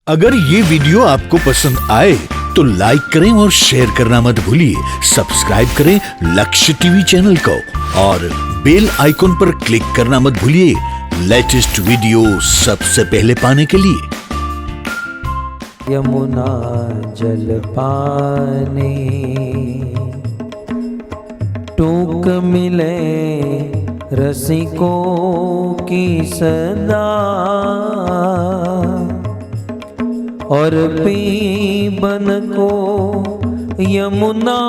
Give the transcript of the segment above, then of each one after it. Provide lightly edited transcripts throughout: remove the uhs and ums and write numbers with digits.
अगर ये वीडियो आपको पसंद आए तो लाइक करें और शेयर करना मत भूलिए। सब्सक्राइब करें लक्ष्य टीवी चैनल को और बेल आइकॉन पर क्लिक करना मत भूलिए लेटेस्ट वीडियो सबसे पहले पाने के लिए। यमुना जल पाने टूक मिले रसिकों की सदा, और पीबन को यमुना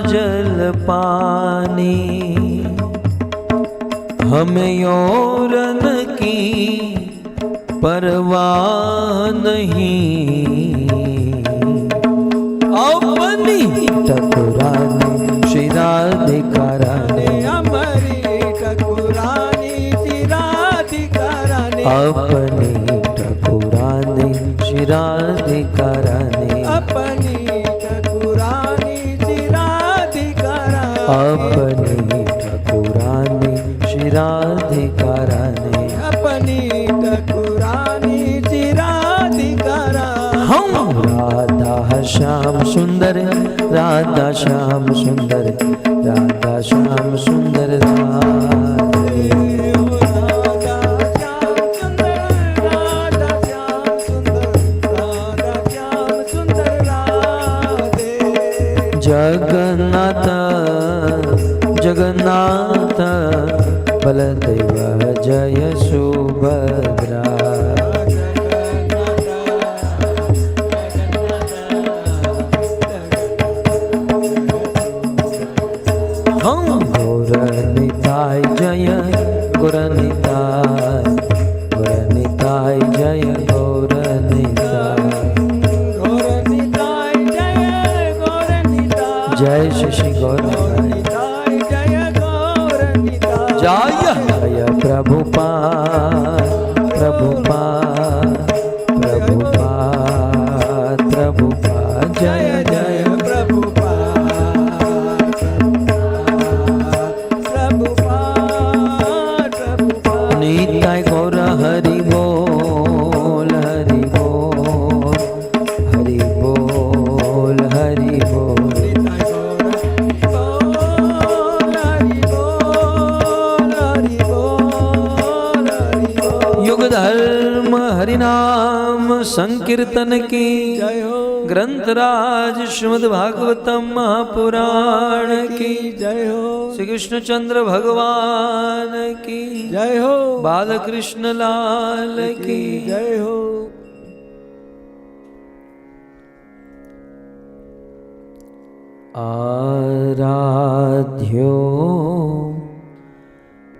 जल पानी। हमें यौरन की परवाह नहीं, अपनी ठकुरानी श्री राधिका रानी, हमारी ठकुरानी श्री राधिका रानी, अपनी ठकुरानी श्री राधिका रानी, अपनी ठकुरानी श्री राधिका रानी, अपनी ठकुरानी श्री राधिका रानी, अपनी ठकुरानी श्री राधिका रानी। हम राधा श्याम सुंदर, राधा श्याम सुंदर, राधा श्याम सुंदर राधे। जगन्नाथ जगन्नाथ बलदेव जय सुभद्रा, हम गौरनिताय जय गौरनिताय, गौरनिताय जय गौरनिताय, गौरनिताय जय गौरनिताय, जय शशि गौरनिताय, जय गौरनिताय, जय प्रभुपाद प्रभुपाद प्रभुपाद प्रभुपाद, जय जय निताय गौर हरि बोल हरि बोल हरि बोल हरि बोल, युग धर्म हरिनाम संकीर्तन की जय हो, ग्रंथराज श्रीमद् भागवतम महापुराण की जय हो, श्री कृष्ण चंद्र भगवान की जय हो, बाल कृष्ण लाल की जय हो। आराध्यो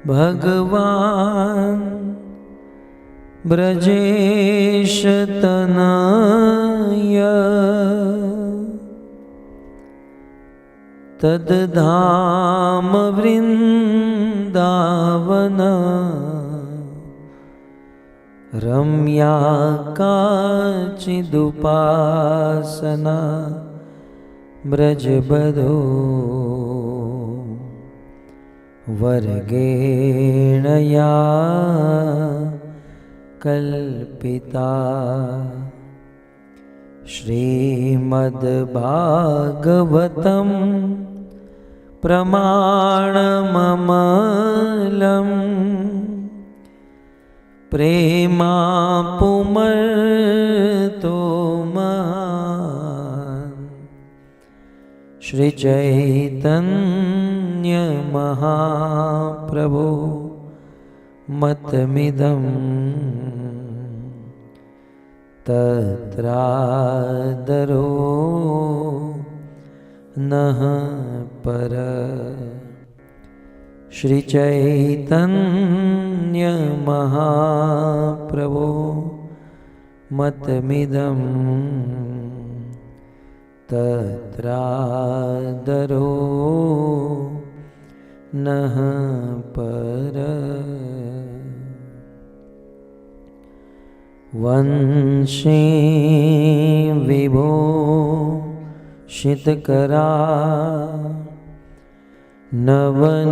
भगवान ब्रजेश तनय, तद्धाम वृंदावन, रम्या काचिदुपासना ब्रजबधो वर्गेण या कल्पिता। श्रीमद्भागवतं प्रमाणममलं प्रेमापुमर्तो महान्, श्री चैतन्य महाप्रभु मतमिदं तत्रादरो नः पर। श्री चैतन्य महाप्रभु मतमिदं तत्रादरो नः पर। वंशे विभो शितकरा नवनीरदाभा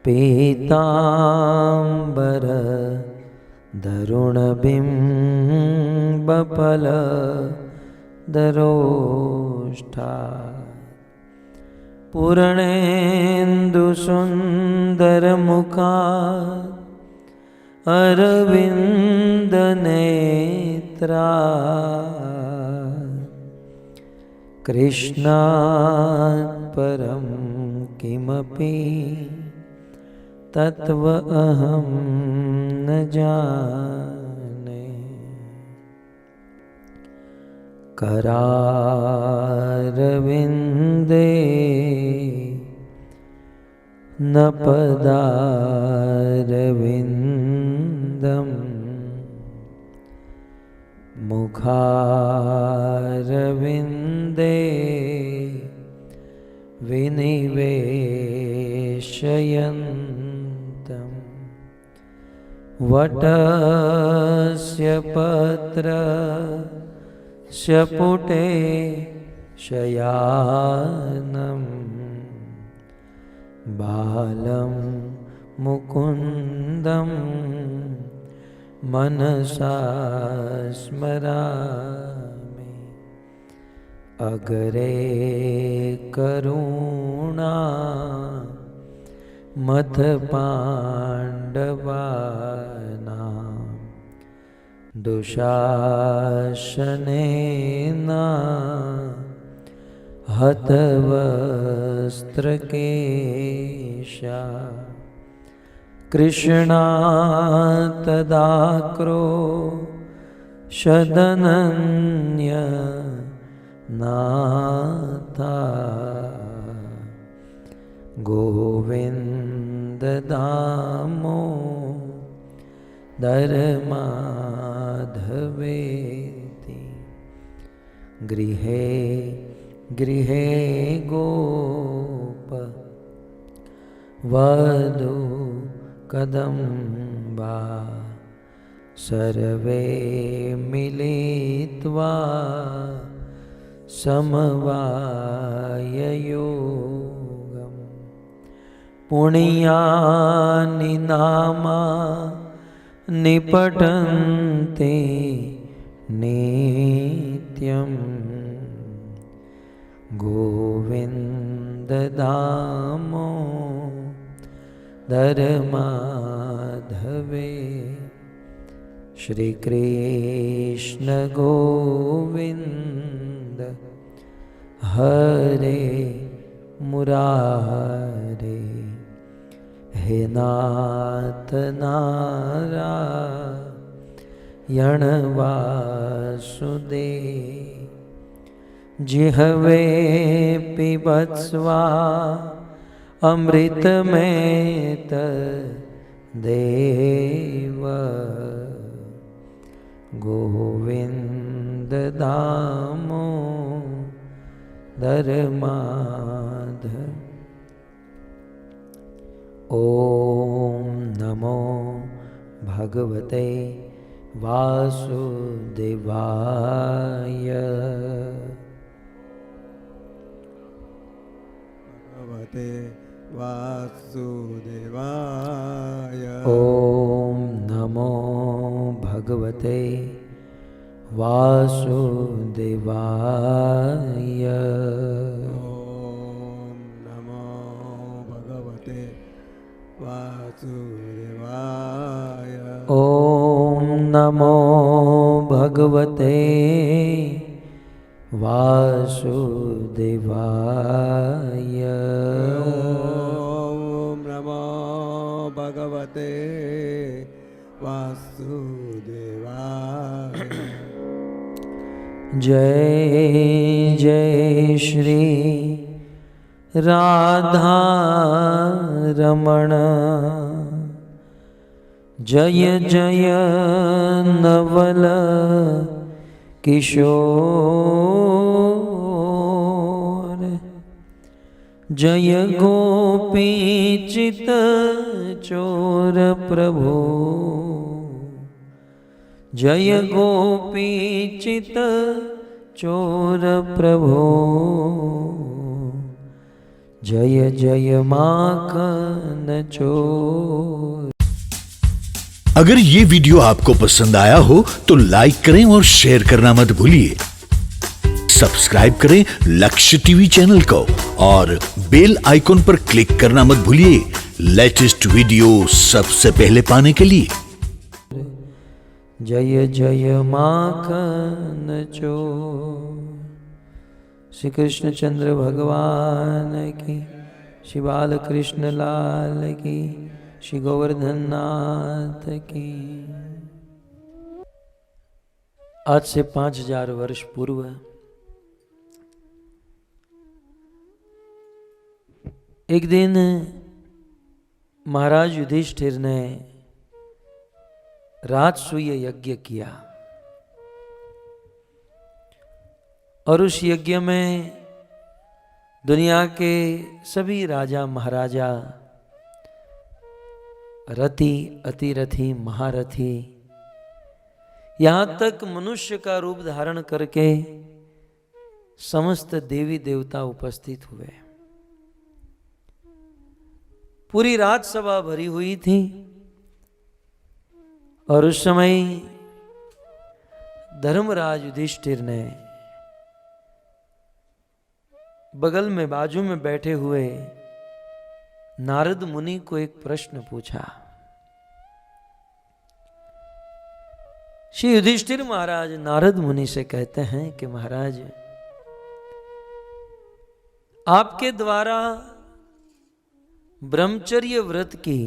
पीताम्बर दरुणबिम्बफल दरोष्ठा पूर्णेन्दुसुन्दरमुखा अरविन्दनेत्रा कृष्णात् परं किमपि तत्व अहं न जाने। करारविन्दे न पदारविन्दम् मुखारविन्दे विनिवेशयन्तम् वटस्य पत्रस्य पुटे शयानम् बालं मुकुन्दं मनसा स्मरामि। अग्रे करुणा मथ पाण्डवानां दुशासनेन हतवस्त्रकेशा कृष्णात्तदाक्रोशदनन्य नाथा गोविन्द दामोदरमाधवेति गृहे गृहे गोप वधू कदम्बा सर्वे मिलित्वा समवाययोगम् पुण्यानि नामानि पठन्ति नित्यम् गोविन्द दामोदरमाधवे श्री कृष्ण गोविंद हरे मुरारे हे नाथ नारायण वासुदेव जिह्वे पिबत्स्वा अमृत में देव गोविंद दामोदर माधव। ओम नमो भगवते वासुदेवाय। भगवते वासुदेवाय। ओम नमो भगवते वासुदेवाय। ओम नमो भगवते वासुदेवाय। ओम नमो भगवते वासुदेवाय। ओम नमो भगवते वासुदेवाय। जय जय श्री राधा रमण जय जय नवल किशोर जय गोपी चित चोर प्रभु जय गोपी चित चोर प्रभु जय जय माखन चोर। अगर ये वीडियो आपको पसंद आया हो तो लाइक करें और शेयर करना मत भूलिए। सब्सक्राइब करें लक्ष्य टीवी चैनल को और बेल आइकॉन पर क्लिक करना मत भूलिए लेटेस्ट वीडियो सबसे पहले पाने के लिए। जय जय माखन चोर। श्री कृष्ण चंद्र भगवान की, श्री बाल कृष्ण लाल की, श्री गोवर्धन नाथ की। आज से 5000 वर्ष पूर्व एक दिन महाराज युधिष्ठिर ने राजसूय यज्ञ किया और उस यज्ञ में दुनिया के सभी राजा महाराजा, रथी, अतिरथी, महारथी, यहां तक मनुष्य का रूप धारण करके समस्त देवी देवता उपस्थित हुए। पूरी राजसभा भरी हुई थी और उस समय धर्मराज युधिष्ठिर ने बगल में बाजू में बैठे हुए नारद मुनि को एक प्रश्न पूछा। श्री युधिष्ठिर महाराज नारद मुनि से कहते हैं कि महाराज, आपके द्वारा ब्रह्मचर्य व्रत की,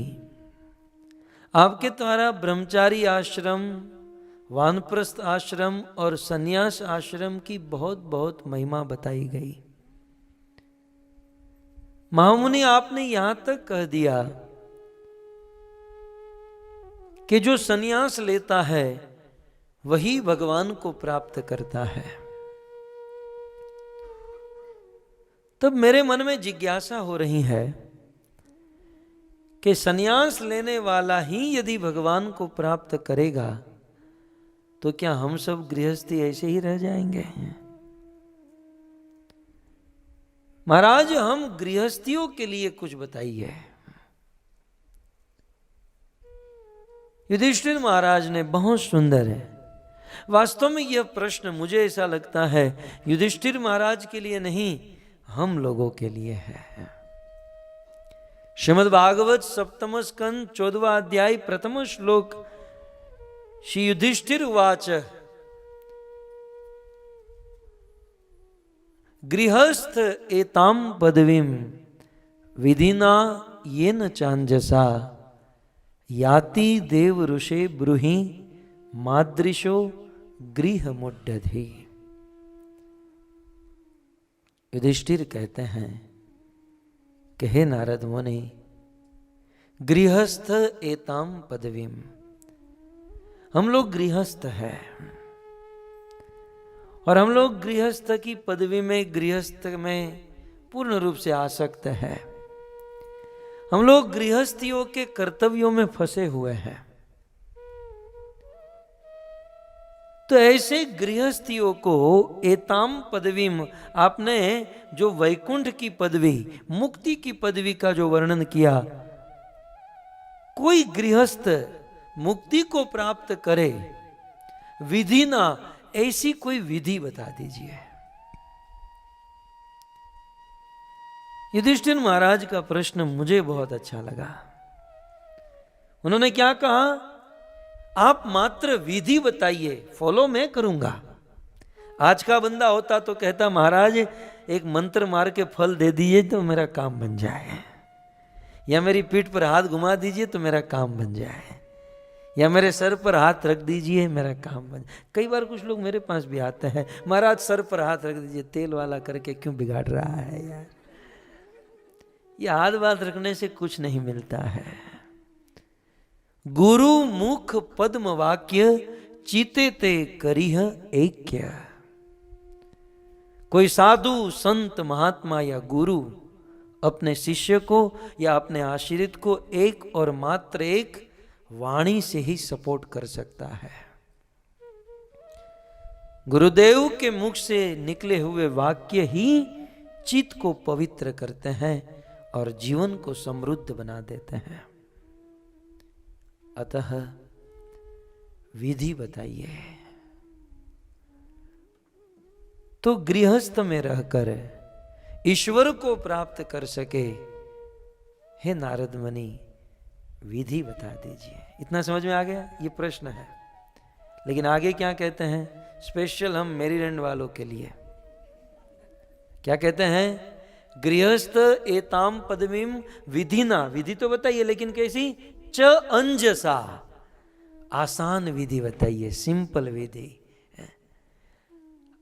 आपके द्वारा ब्रह्मचारी आश्रम, वानप्रस्थ आश्रम और सन्यास आश्रम की बहुत बहुत महिमा बताई गई। महामुनि, आपने यहां तक कह दिया कि जो सन्यास लेता है वही भगवान को प्राप्त करता है। तब मेरे मन में जिज्ञासा हो रही है कि सन्यास लेने वाला ही यदि भगवान को प्राप्त करेगा तो क्या हम सब गृहस्थी ऐसे ही रह जाएंगे? महाराज, हम गृहस्थियों के लिए कुछ बताइए। युधिष्ठिर महाराज ने बहुत सुंदर है। वास्तव में यह प्रश्न मुझे ऐसा लगता है युधिष्ठिर महाराज के लिए नहीं, हम लोगों के लिए है। श्रीमद् भागवत सप्तम स्कंद 14वां अध्याय प्रथम श्लोक। श्री युधिष्ठिर उवाच गृहस्थ एताम पदवीम विधिना येन चांजसा याति देव ऋषे ब्रूहि मादृशो गृह मुड्डधि। युधिष्ठिर कहते हैं कि हे नारद मुनि, गृहस्थ एताम पदवीम, हम लोग गृहस्थ हैं और हम लोग गृहस्थ की पदवी में, गृहस्थ में पूर्ण रूप से आसक्त है। हम लोग गृहस्थियों के कर्तव्यों में फंसे हुए हैं। तो ऐसे गृहस्थियों को एताम पदवीम, आपने जो वैकुंठ की पदवी, मुक्ति की पदवी का जो वर्णन किया, कोई गृहस्थ मुक्ति को प्राप्त करे, विधि ना, ऐसी कोई विधि बता दीजिए। युधिष्ठिर महाराज का प्रश्न मुझे बहुत अच्छा लगा। उन्होंने क्या कहा? आप मात्र विधि बताइए, फॉलो मैं करूंगा। आज का बंदा होता तो कहता महाराज एक मंत्र मार के फल दे दीजिए तो मेरा काम बन जाए, या मेरी पीठ पर हाथ घुमा दीजिए तो मेरा काम बन जाए, या मेरे सर पर हाथ रख दीजिए मेरा काम बन। कई बार कुछ लोग मेरे पास भी आते हैं, महाराज सर पर हाथ रख दीजिए, तेल वाला करके क्यों बिगाड़ रहा है यार, ये हाथ बात रखने से कुछ नहीं मिलता है। गुरु मुख पद्म वाक्य चीते ते करिह ऐक्य। कोई साधु संत महात्मा या गुरु अपने शिष्य को या अपने आश्रित को एक और मात्र एक वाणी से ही सपोर्ट कर सकता है। गुरुदेव के मुख से निकले हुए वाक्य ही चित्त को पवित्र करते हैं और जीवन को समृद्ध बना देते हैं। अतः विधि बताइए। तो गृहस्थ में रहकर ईश्वर को प्राप्त कर सके, हे नारद मुनि विधि बता दीजिए। इतना समझ में आ गया? ये प्रश्न है। लेकिन आगे क्या कहते हैं? स्पेशल हम मैरीलैंड वालों के लिए क्या कहते हैं? गृहस्थ एताम पदवीम विधिना, विधि तो बताइए लेकिन कैसी? च अंजसा, आसान विधि बताइए, सिंपल विधि।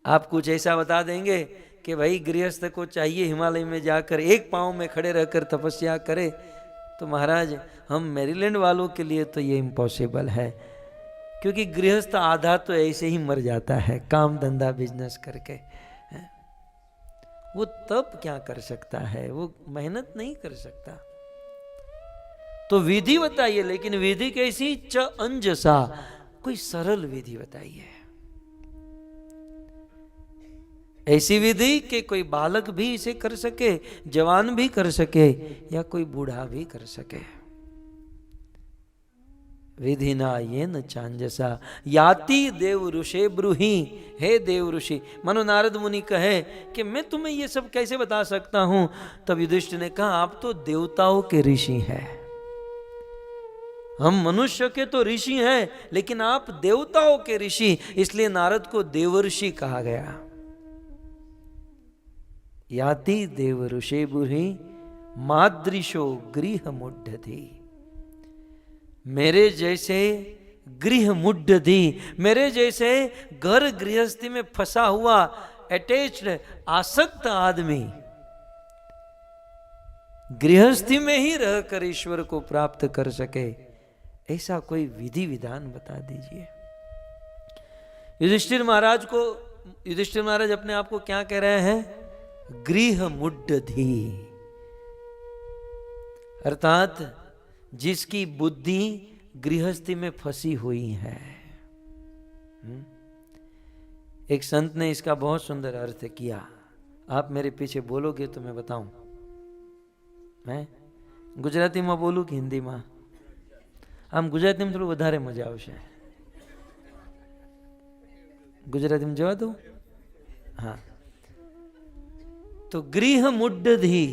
आप कुछ ऐसा बता देंगे कि भाई गृहस्थ को चाहिए हिमालय में जाकर एक पांव में खड़े रहकर तपस्या करे, तो महाराज हम मैरीलैंड वालों के लिए तो ये इम्पॉसिबल है, क्योंकि गृहस्थ आधा तो ऐसे ही मर जाता है काम धंधा बिजनेस करके। वो तप क्या कर सकता है? वो मेहनत नहीं कर सकता। तो विधि बताइए, लेकिन विधि कैसी? च अंजसा, कोई सरल विधि बताइए। ऐसी विधि कि कोई बालक भी इसे कर सके, जवान भी कर सके, या कोई बूढ़ा भी कर सके। विधिना ये न चांजसा याति देव ऋषे ब्रूहि, हे देव ऋषि। मनो नारद मुनि कहे कि मैं तुम्हें ये सब कैसे बता सकता हूं? तब युधिष्ठिर ने कहा आप तो देवताओं के ऋषि हैं, हम मनुष्य के तो ऋषि हैं, लेकिन आप देवताओं के ऋषि, इसलिए नारद को देवर्षि कहा गया। याति देव ऋषे ब्रूहि मादृशो गृह मुड्ढति, मेरे जैसे गृह मुड्ढति, मेरे जैसे घर गृहस्थी में फंसा हुआ अटैच्ड आसक्त आदमी गृहस्थी में ही रहकर ईश्वर को प्राप्त कर सके, ऐसा कोई विधि विधान बता दीजिए। युधिष्ठिर महाराज अपने आप को क्या कह रहे हैं? गृह मुड्ढधि, अर्थात जिसकी बुद्धि गृहस्थी में फंसी हुई है। एक संत ने इसका बहुत सुंदर अर्थ किया, आप मेरे पीछे बोलोगे तो मैं बताऊं। मैं गुजराती में बोलूं कि हिंदी में? આમ ગુજરાતીમાં થોડું વધારે મજા આવશે। ગુજરાતીમાં જવા દઉં? हाँ, तो गृह मुड्ढधि,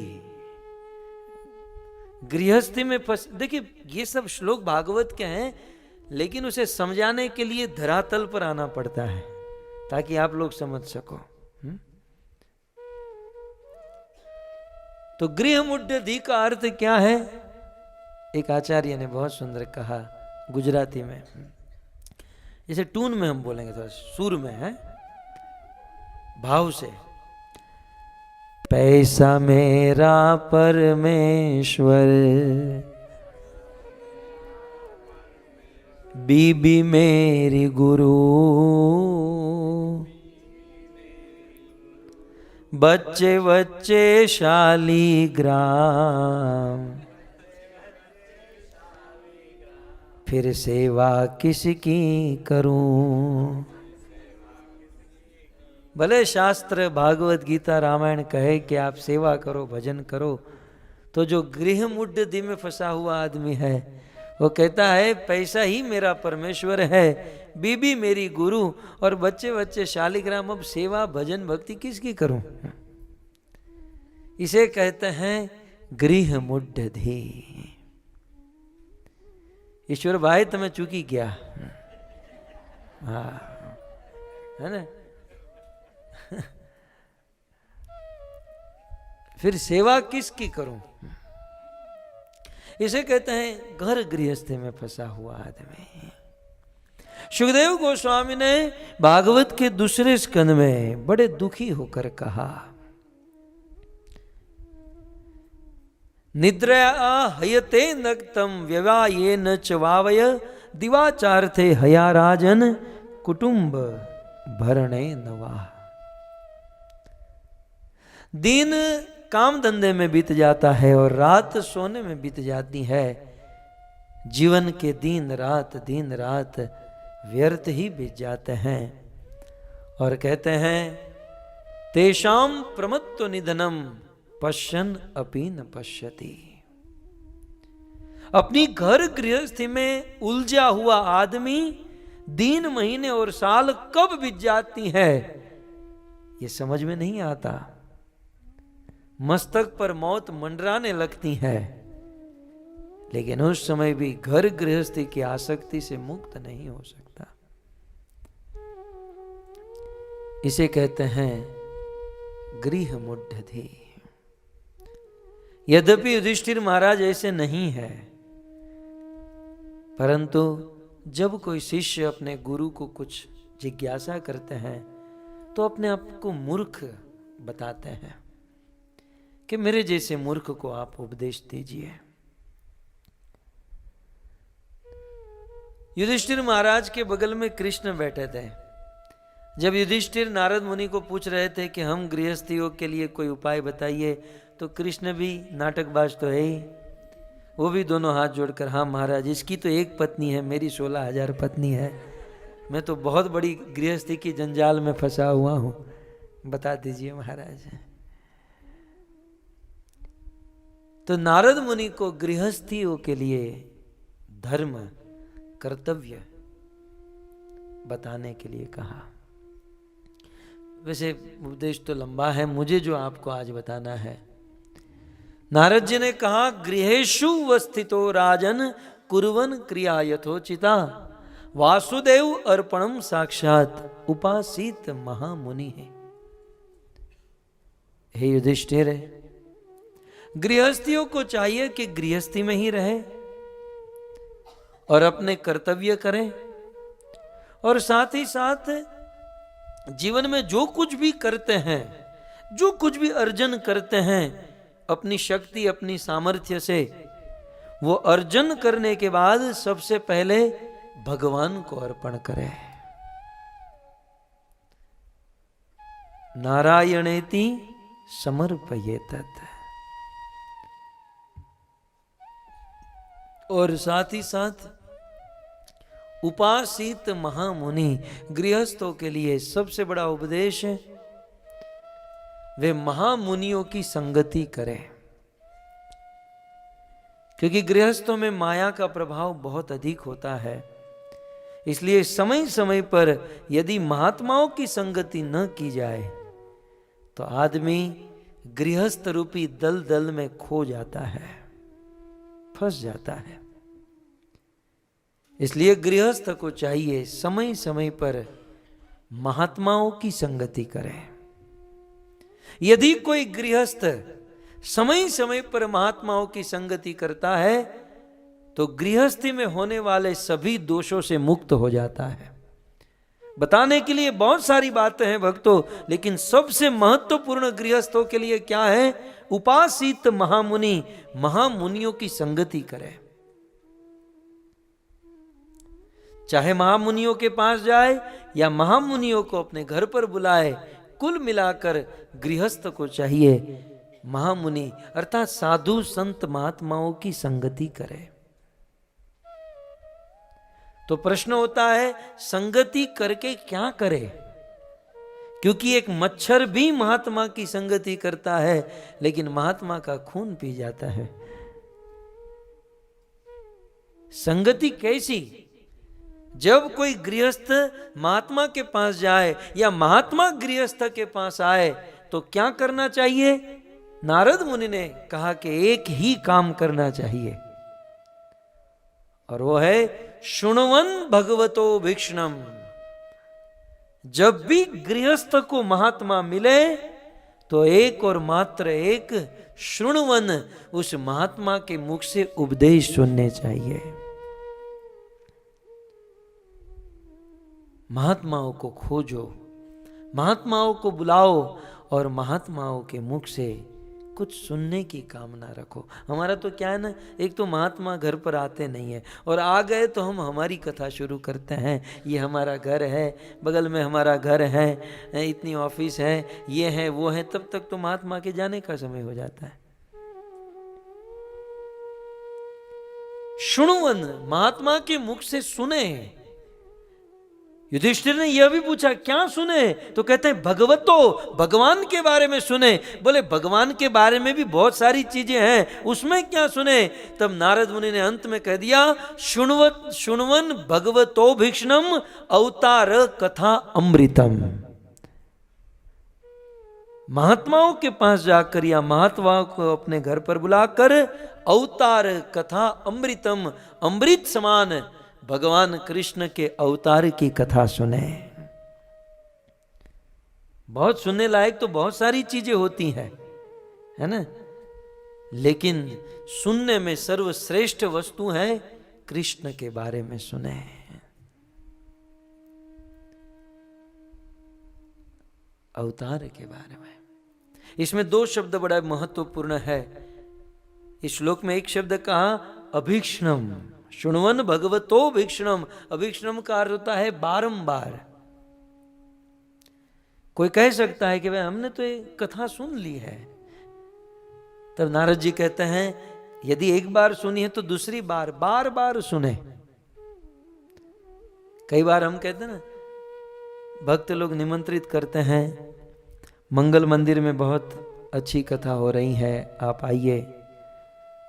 गृहस्थी में फंस। देखिए ये सब श्लोक भागवत के हैं, लेकिन उसे समझाने के लिए धरातल पर आना पड़ता है ताकि आप लोग समझ सको। तो गृह मुड्ढधि का अर्थ क्या है? एक आचार्य ने बहुत सुंदर कहा गुजराती में, जैसे टून में हम बोलेंगे, थोड़ा सुर में है, भाव से। पैसा मेरा परमेश्वर, बीबी मेरी गुरु, बच्चे बच्चे शालीग्राम, फिर सेवा किसकी करूं। भले शास्त्र भागवत गीता रामायण कहे कि आप सेवा करो भजन करो, तो जो गृह मुड्ढधि में फंसा हुआ आदमी है वो कहता है पैसा ही मेरा परमेश्वर है, बीबी मेरी गुरु और बच्चे बच्चे शालिग्राम, अब सेवा भजन भक्ति किसकी करूं। इसे कहते हैं गृह मुड्ढधि। ईश्वर भाई तुम्हें चूकी क्या? हाँ, है ना? फिर सेवा किसकी करूं? इसे कहते हैं घर गृहस्थी में फंसा हुआ आदमी। सुखदेव गोस्वामी ने भागवत के दूसरे स्कंद में बड़े दुखी होकर कहा, निद्रया हयते नक्तम व्यवायेन च वावय दिवाचार्थे हया राजन कुटुंब भरणे नवा। दिन काम धंधे में बीत जाता है और रात सोने में बीत जाती है। जीवन के दिन रात व्यर्थ ही बीत जाते हैं। और कहते हैं तेषाम प्रमत्व निधनम पश्यन अपि न पश्यति। अपनी घर गृहस्थी में उलझा हुआ आदमी दिन महीने और साल कब बीत जाती है ये समझ में नहीं आता। मस्तक पर मौत मंडराने लगती है, लेकिन उस समय भी घर गृहस्थी की आसक्ति से मुक्त नहीं हो सकता। इसे कहते हैं गृह मुढ़धि। यद्यपि युधिष्ठिर महाराज ऐसे नहीं है, परंतु जब कोई शिष्य अपने गुरु को कुछ जिज्ञासा करते हैं तो अपने आप को मूर्ख बताते हैं कि मेरे जैसे मूर्ख को आप उपदेश दीजिए। युधिष्ठिर महाराज के बगल में कृष्ण बैठे थे। जब युधिष्ठिर नारद मुनि को पूछ रहे थे कि हम गृहस्थियों के लिए कोई उपाय बताइए, तो कृष्ण भी नाटकबाज तो है ही, वो भी दोनों हाथ जोड़कर, हाँ महाराज, इसकी तो एक पत्नी है, मेरी 16,000 पत्नी है, मैं तो बहुत बड़ी गृहस्थी की जंजाल में फंसा हुआ हूं, बता दीजिए महाराज। तो नारद मुनि को गृहस्थियों के लिए धर्म कर्तव्य बताने के लिए कहा। वैसे उपदेश तो लंबा है, मुझे जो आपको आज बताना है, नारद जी ने कहा गृहेषु वस्थितो राजन कुर्वन क्रिया यथोचिता वासुदेव अर्पणम साक्षात उपासित महामुनि है। हे युधिष्ठिर, गृहस्थियों को चाहिए कि गृहस्थी में ही रहे और अपने कर्तव्य करें, और साथ ही साथ जीवन में जो कुछ भी करते हैं, जो कुछ भी अर्जन करते हैं अपनी शक्ति अपनी सामर्थ्य से, वो अर्जन करने के बाद सबसे पहले भगवान को अर्पण करें। नारायणेति समर्पयेतत्। और साथ ही साथ उपासित महामुनि, गृहस्थों के लिए सबसे बड़ा उपदेश है वे महामुनियों की संगति करें, क्योंकि गृहस्थों में माया का प्रभाव बहुत अधिक होता है। इसलिए समय समय पर यदि महात्माओं की संगति न की जाए तो आदमी गृहस्थ रूपी दलदल में खो जाता है, फंस जाता है। इसलिए गृहस्थ को चाहिए समय समय पर महात्माओं की संगति करें। यदि कोई गृहस्थ समय समय पर महात्माओं की संगति करता है तो गृहस्थी में होने वाले सभी दोषों से मुक्त हो जाता है। बताने के लिए बहुत सारी बातें हैं भक्तों, लेकिन सबसे महत्वपूर्ण गृहस्थों के लिए क्या है? उपासित महामुनि, महामुनियों की संगति करें। चाहे महामुनियों के पास जाए या महामुनियों को अपने घर पर बुलाए, कुल मिलाकर गृहस्थ को चाहिए महामुनि अर्थात साधु संत महात्माओं की संगति करे। तो प्रश्न होता है संगति करके क्या करे? क्योंकि एक मच्छर भी महात्मा की संगति करता है लेकिन महात्मा का खून पी जाता है। संगति कैसी? जब कोई गृहस्थ महात्मा के पास जाए या महात्मा गृहस्थ के पास आए तो क्या करना चाहिए? नारद मुनि ने कहा कि एक ही काम करना चाहिए और वो है शुण्वन भगवतो भीक्ष्णम। जब भी गृहस्थ को महात्मा मिले तो एक और मात्र एक शुण्वन उस महात्मा के मुख से उपदेश सुनने चाहिए। महात्माओं को खोजो, महात्माओं को बुलाओ और महात्माओं के मुख से कुछ सुनने की कामना रखो। हमारा तो क्या है ना, एक तो महात्मा घर पर आते नहीं है और आ गए तो हम हमारी कथा शुरू करते हैं। ये हमारा घर है, बगल में हमारा घर है, इतनी ऑफिस है, ये है वो है, तब तक तो महात्मा के जाने का समय हो जाता है। शुण्वन, महात्मा के मुख से सुने। युधिष्ठिर ने यह भी पूछा क्या सुने, तो कहते हैं भगवतो, भगवान के बारे में सुने। बोले भगवान के बारे में भी बहुत सारी चीजें हैं, उसमें क्या सुने। तब नारद मुनि ने अंत में कह दिया शुण्वन भगवतो भीक्षणम अवतार कथा अमृतम। महात्माओं के पास जाकर या महात्माओं को अपने घर पर बुलाकर अवतार कथा अमृतम, अमृत समान भगवान कृष्ण के अवतार की कथा सुने। बहुत सुनने लायक तो बहुत सारी चीजें होती हैं, है ना, लेकिन सुनने में सर्वश्रेष्ठ वस्तु है कृष्ण के बारे में सुने। अवतार के बारे में। इसमें दो शब्द बड़ा महत्वपूर्ण है। इस श्लोक में एक शब्द कहा अभीक्ष्णम, शुण्वन भगवतो भीक्षणम। अभीक्ष्णम का अर्थ होता है बारंबार। कोई कह सकता है कि भाई हमने तो ये कथा सुन ली है। तब नारद जी कहते हैं यदि एक बार सुनी है तो दूसरी बार बार बार सुने। कई बार हम कहते हैं ना, भक्त लोग निमंत्रित करते हैं, मंगल मंदिर में बहुत अच्छी कथा हो रही है, आप आइए।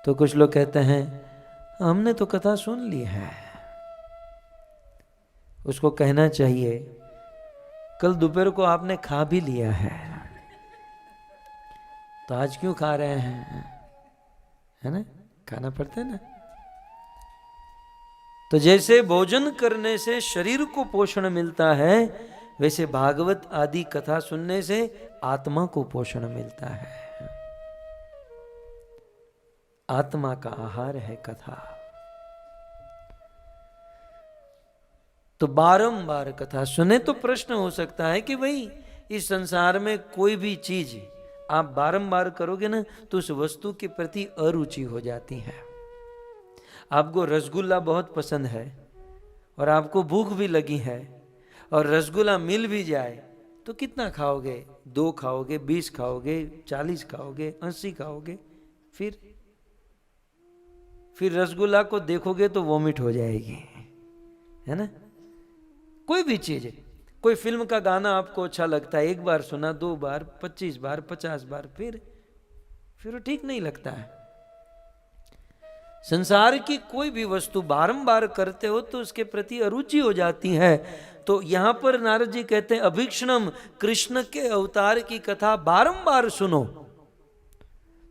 तो कुछ लोग कहते हैं हमने तो कथा सुन ली है। उसको कहना चाहिए कल दोपहर को आपने खा भी लिया है, तो आज क्यों खा रहे हैं, है ना, खाना पड़ता है ना। तो जैसे भोजन करने से शरीर को पोषण मिलता है, वैसे भागवत आदि कथा सुनने से आत्मा को पोषण मिलता है। आत्मा का आहार है कथा। तो बारंबार कथा सुने। तो प्रश्न हो सकता है कि भाई इस संसार में कोई भी चीज आप बारंबार करोगे ना तो उस वस्तु के प्रति अरुचि हो जाती है। आपको रसगुल्ला बहुत पसंद है और आपको भूख भी लगी है और रसगुल्ला मिल भी जाए तो कितना खाओगे, 2 खाओगे, 20 खाओगे, 40 खाओगे, 80 खाओगे, फिर रसगुल्ला को देखोगे तो वॉमिट हो जाएगी, है ना। कोई भी चीज है, कोई फिल्म का गाना आपको अच्छा लगता है, एक बार सुना, 2 बार, 25 बार, 50 बार, फिर वो ठीक नहीं लगता है। संसार की कोई भी वस्तु बारंबार करते हो तो उसके प्रति अरुचि हो जाती है। तो यहां पर नारद जी कहते हैं अभीक्ष्णम, कृष्ण के अवतार की कथा बारंबार सुनो।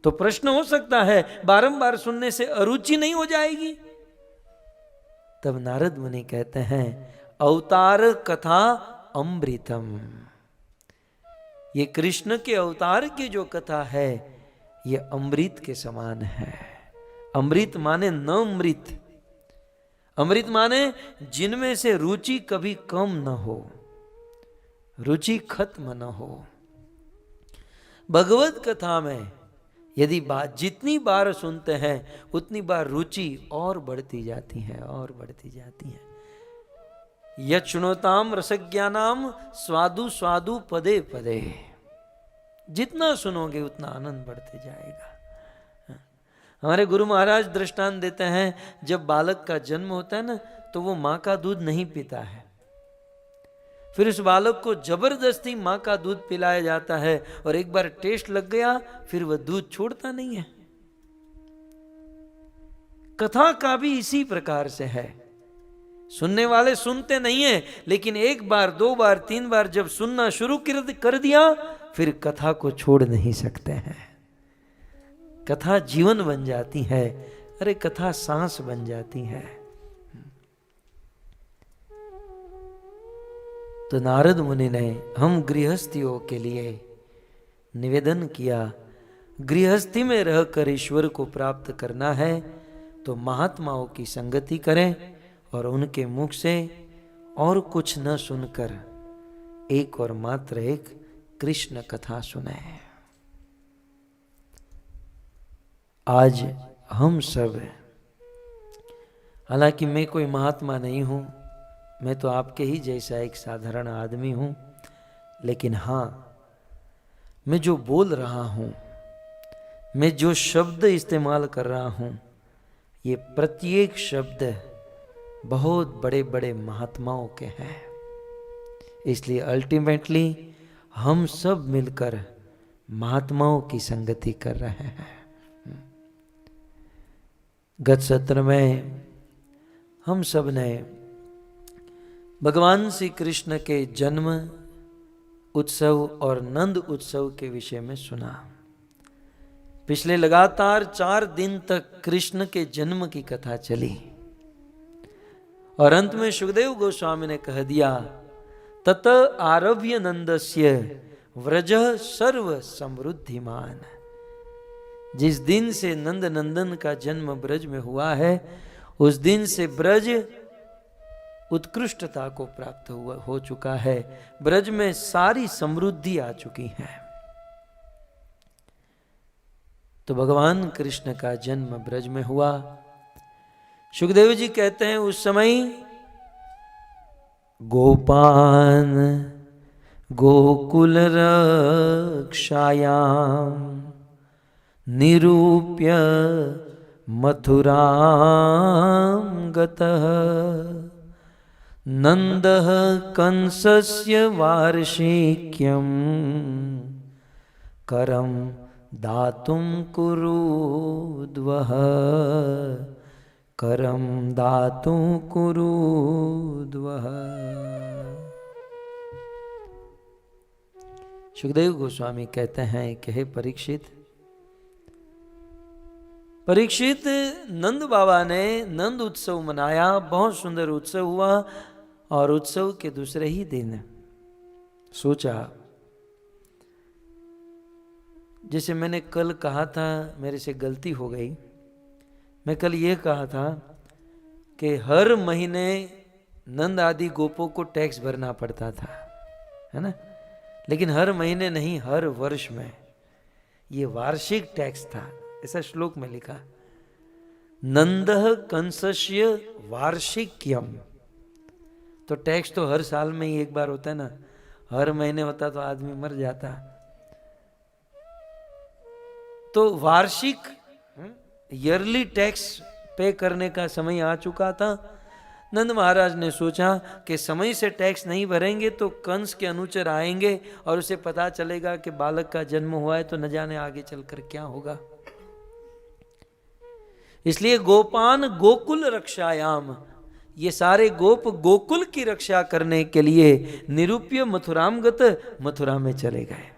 तो प्रश्न हो सकता है बारंबार सुनने से अरुचि नहीं हो जाएगी। तब नारद मुनि कहते हैं अवतार कथा अमृतम। ये कृष्ण के अवतार की जो कथा है ये अमृत के समान है। अमृत माने न अमृत, अमृत माने जिनमें से रुचि कभी कम न हो, रुचि खत्म न हो। भगवत कथा में यदि बात जितनी बार सुनते हैं उतनी बार रुचि और बढ़ती जाती है और बढ़ती जाती है। यच्छृणोताम रसज्ञानाम स्वादु स्वादु पदे पदे। जितना सुनोगे उतना आनंद बढ़ते जाएगा। हमारे गुरु महाराज दृष्टांत देते हैं, जब बालक का जन्म होता है ना तो वो माँ का दूध नहीं पीता है, फिर उस बालक को जबरदस्ती माँ का दूध पिलाया जाता है और एक बार टेस्ट लग गया फिर वह दूध छोड़ता नहीं है। कथा का भी इसी प्रकार से है। सुनने वाले सुनते नहीं है, लेकिन एक बार, 2 बार, 3 बार जब सुनना शुरू कर दिया फिर कथा को छोड़ नहीं सकते हैं। कथा जीवन बन जाती है। अरे कथा सांस बन जाती है। तो नारद मुनि ने हम गृहस्थियों के लिए निवेदन किया, गृहस्थी में रहकर ईश्वर को प्राप्त करना है तो महात्माओं की संगति करें और उनके मुख से और कुछ न सुनकर एक और मात्र एक कृष्ण कथा सुने। आज हम सब, हालांकि मैं कोई महात्मा नहीं हूं, मैं तो आपके ही जैसा एक साधारण आदमी हूं, लेकिन हाँ, मैं जो बोल रहा हूं, मैं जो शब्द इस्तेमाल कर रहा हूं, ये प्रत्येक शब्द बहुत बड़े बड़े महात्माओं के हैं। इसलिए अल्टीमेटली हम सब मिलकर महात्माओं की संगति कर रहे हैं। गत सत्र में हम सब ने भगवान श्री कृष्ण के जन्म उत्सव और नंद उत्सव के विषय में सुना। पिछले लगातार 4 दिन तक कृष्ण के जन्म की कथा चली और अंत में सुखदेव गोस्वामी ने कह दिया, तत आरभ्य नंदस्य व्रज सर्व समृद्धिमान। जिस दिन से नंद नंदन का जन्म ब्रज में हुआ है, उस दिन से ब्रज उत्कृष्टता को प्राप्त हो चुका है। ब्रज में सारी समृद्धि आ चुकी है। तो भगवान कृष्ण का जन्म ब्रज में हुआ। सुखदेव जी कहते हैं उस समय गोपान गोकुल रक्षायाम निरूप्य मथुरां गतः नंदः कंसस्य वार्षिक्यं करं दातुं कुरुद्वः करं दातुं कुरुद्वः। सुखदेव गोस्वामी कहते हैं कि हे परीक्षित, नंद बाबा ने नंद उत्सव मनाया, बहुत सुंदर उत्सव हुआ। और उत्सव के दूसरे ही दिन सोचा, जैसे मैंने कल कहा था, मेरे से गलती हो गई। मैं कल ये कहा था कि हर महीने नंद आदि गोपों को टैक्स भरना पड़ता था, है ना? लेकिन हर महीने नहीं, हर वर्ष में। ये वार्षिक टैक्स था, ऐसा श्लोक में लिखा, नंदः कंसस्य वार्षिक्यम। तो टैक्स तो हर साल में ही एक बार होता है ना, हर महीने होता तो आदमी मर जाता। तो वार्षिक ईयरली टैक्स पे करने का समय आ चुका था। नंद महाराज ने सोचा कि समय से टैक्स नहीं भरेंगे तो कंस के अनुचर आएंगे और उसे पता चलेगा कि बालक का जन्म हुआ है, तो न जाने आगे चलकर क्या होगा। इसलिए गोपान गोकुल रक्षायाम, ये सारे गोप गोकुल की रक्षा करने के लिए निरूप्य मथुरामगत, मथुरा में चले गए।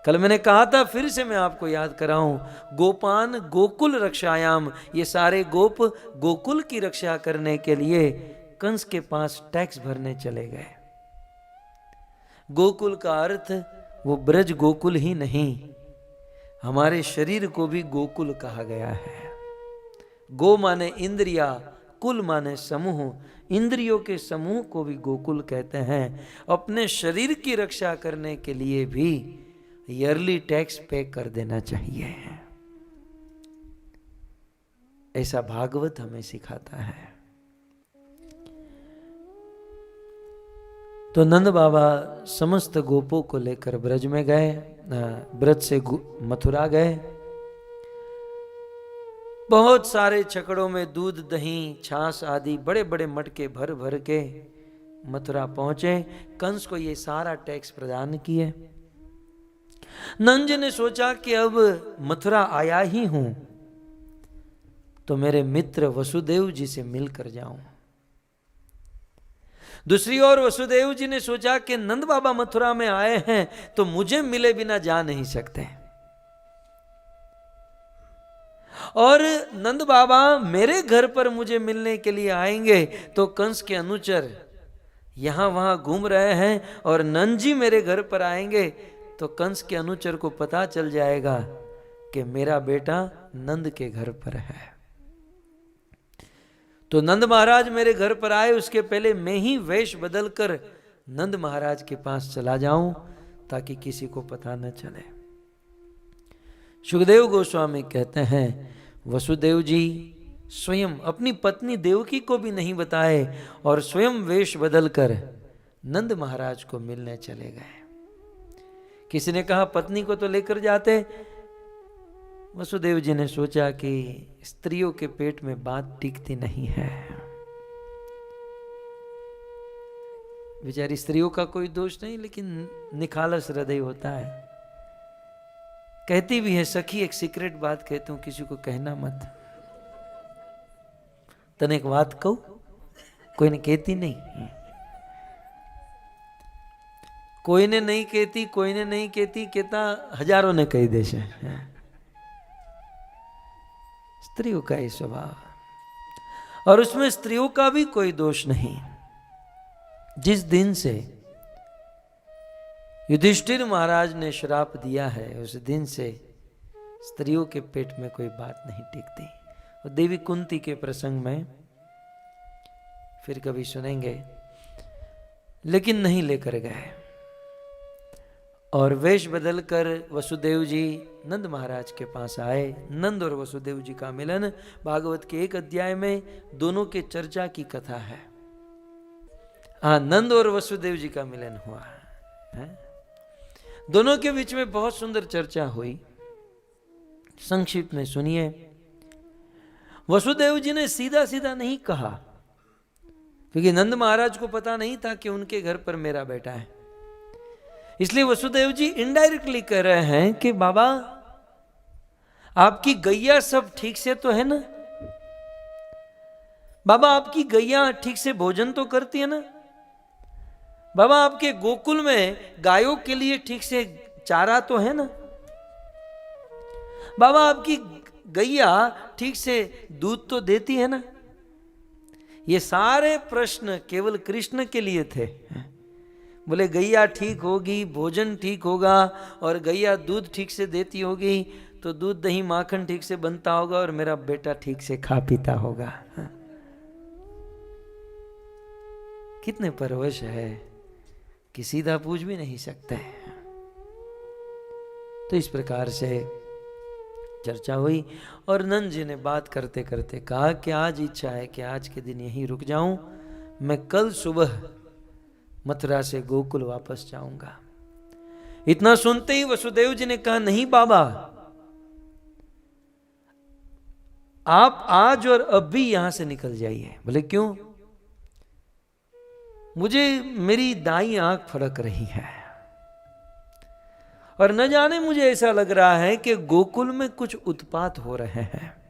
कल मैंने कहा था, फिर से मैं आपको याद कराऊं, गोपान गोकुल रक्षायाम, ये सारे गोप गोकुल की रक्षा करने के लिए कंस के पास टैक्स भरने चले गए। गोकुल का अर्थ वो ब्रज गोकुल ही नहीं, हमारे शरीर को भी गोकुल कहा गया है। गो माने इंद्रिया, कुल माने समूह, इंद्रियों के समूह को भी गोकुल कहते हैं। अपने शरीर की रक्षा करने के लिए भी ईयरली टैक्स पे कर देना चाहिए, ऐसा भागवत हमें सिखाता है। तो नंद बाबा समस्त गोपों को लेकर ब्रज में गए, ब्रज से मथुरा गए। बहुत सारे छकड़ों में दूध, दही, छाछ आदि बड़े बड़े मटके भर भर के मथुरा पहुंचे। कंस को ये सारा टैक्स प्रदान किए। नंद जी ने सोचा कि अब मथुरा आया ही हूं तो मेरे मित्र वसुदेव जी से मिलकर जाऊं। दूसरी ओर वसुदेव जी ने सोचा कि नंद बाबा मथुरा में आए हैं तो मुझे मिले बिना जा नहीं सकते, और नंद बाबा मेरे घर पर मुझे मिलने के लिए आएंगे तो कंस के अनुचर यहां वहां घूम रहे हैं, और नंद जी मेरे घर पर आएंगे तो कंस के अनुचर को पता चल जाएगा कि मेरा बेटा नंद के घर पर है। तो नंद महाराज मेरे घर पर आए, उसके पहले मैं ही वेश बदलकर नंद महाराज के पास चला जाऊं ताकि किसी को पता न चले। सुखदेव गोस्वामी कहते हैं वसुदेव जी स्वयं अपनी पत्नी देवकी को भी नहीं बताए और स्वयं वेश बदलकर नंद महाराज को मिलने चले गए। किसी ने कहा पत्नी को तो लेकर जाते। वसुदेव जी ने सोचा कि स्त्रियों के पेट में बात टिकती नहीं है। बेचारी स्त्रियों का कोई दोष नहीं, लेकिन निखालस हृदय होता है। कहती भी है, सखी एक सीक्रेट बात कहती हूं, किसी को कहना मत। तने एक बात कहूं, कोई ने कहती नहीं, कोई ने नहीं कहती, कोई ने नहीं कहती, कहता हजारों ने कही दे से। स्त्रियों का ही स्वभाव, और उसमें स्त्रियों का भी कोई दोष नहीं। जिस दिन से युधिष्ठिर महाराज ने श्राप दिया है, उस दिन से स्त्रियों के पेट में कोई बात नहीं टिकती। और देवी कुंती के प्रसंग में फिर कभी सुनेंगे, लेकिन नहीं लेकर गए। और वेश बदलकर वसुदेव जी नंद महाराज के पास आए। नंद और वसुदेव जी का मिलन भागवत के एक अध्याय में दोनों के चर्चा की कथा है। हाँ, नंद और वसुदेव जी का मिलन हुआ है। दोनों के बीच में बहुत सुंदर चर्चा हुई। संक्षिप्त में सुनिए। वसुदेव जी ने सीधा सीधा नहीं कहा, क्योंकि नंद महाराज को पता नहीं था कि उनके घर पर मेरा बेटा है। इसलिए वसुदेव जी इनडायरेक्टली कह रहे हैं कि बाबा, आपकी गैया सब ठीक से तो है ना? बाबा, आपकी गैया ठीक से भोजन तो करती है ना? बाबा, आपके गोकुल में गायों के लिए ठीक से चारा तो है ना? बाबा, आपकी गैया ठीक से दूध तो देती है ना? ये सारे प्रश्न केवल कृष्ण के लिए थे। बोले गैया ठीक होगी, भोजन ठीक होगा, और गैया दूध ठीक से देती होगी तो दूध दही माखन ठीक से बनता होगा, और मेरा बेटा ठीक से खा पीता होगा। कितने परवश है कि सीधा पूछ भी नहीं सकते। तो इस प्रकार से चर्चा हुई, और नंद जी ने बात करते करते कहा कि आज इच्छा है कि आज के दिन यहीं रुक जाऊं, मैं कल सुबह मथुरा से गोकुल वापस जाऊंगा। इतना सुनते ही वसुदेव जी ने कहा, नहीं बाबा, आप आज और अब भी यहां से निकल जाइए। बोले क्यों? मुझे मेरी दाई आंख फड़क रही है, और न जाने मुझे ऐसा लग रहा है कि गोकुल में कुछ उत्पात हो रहे हैं।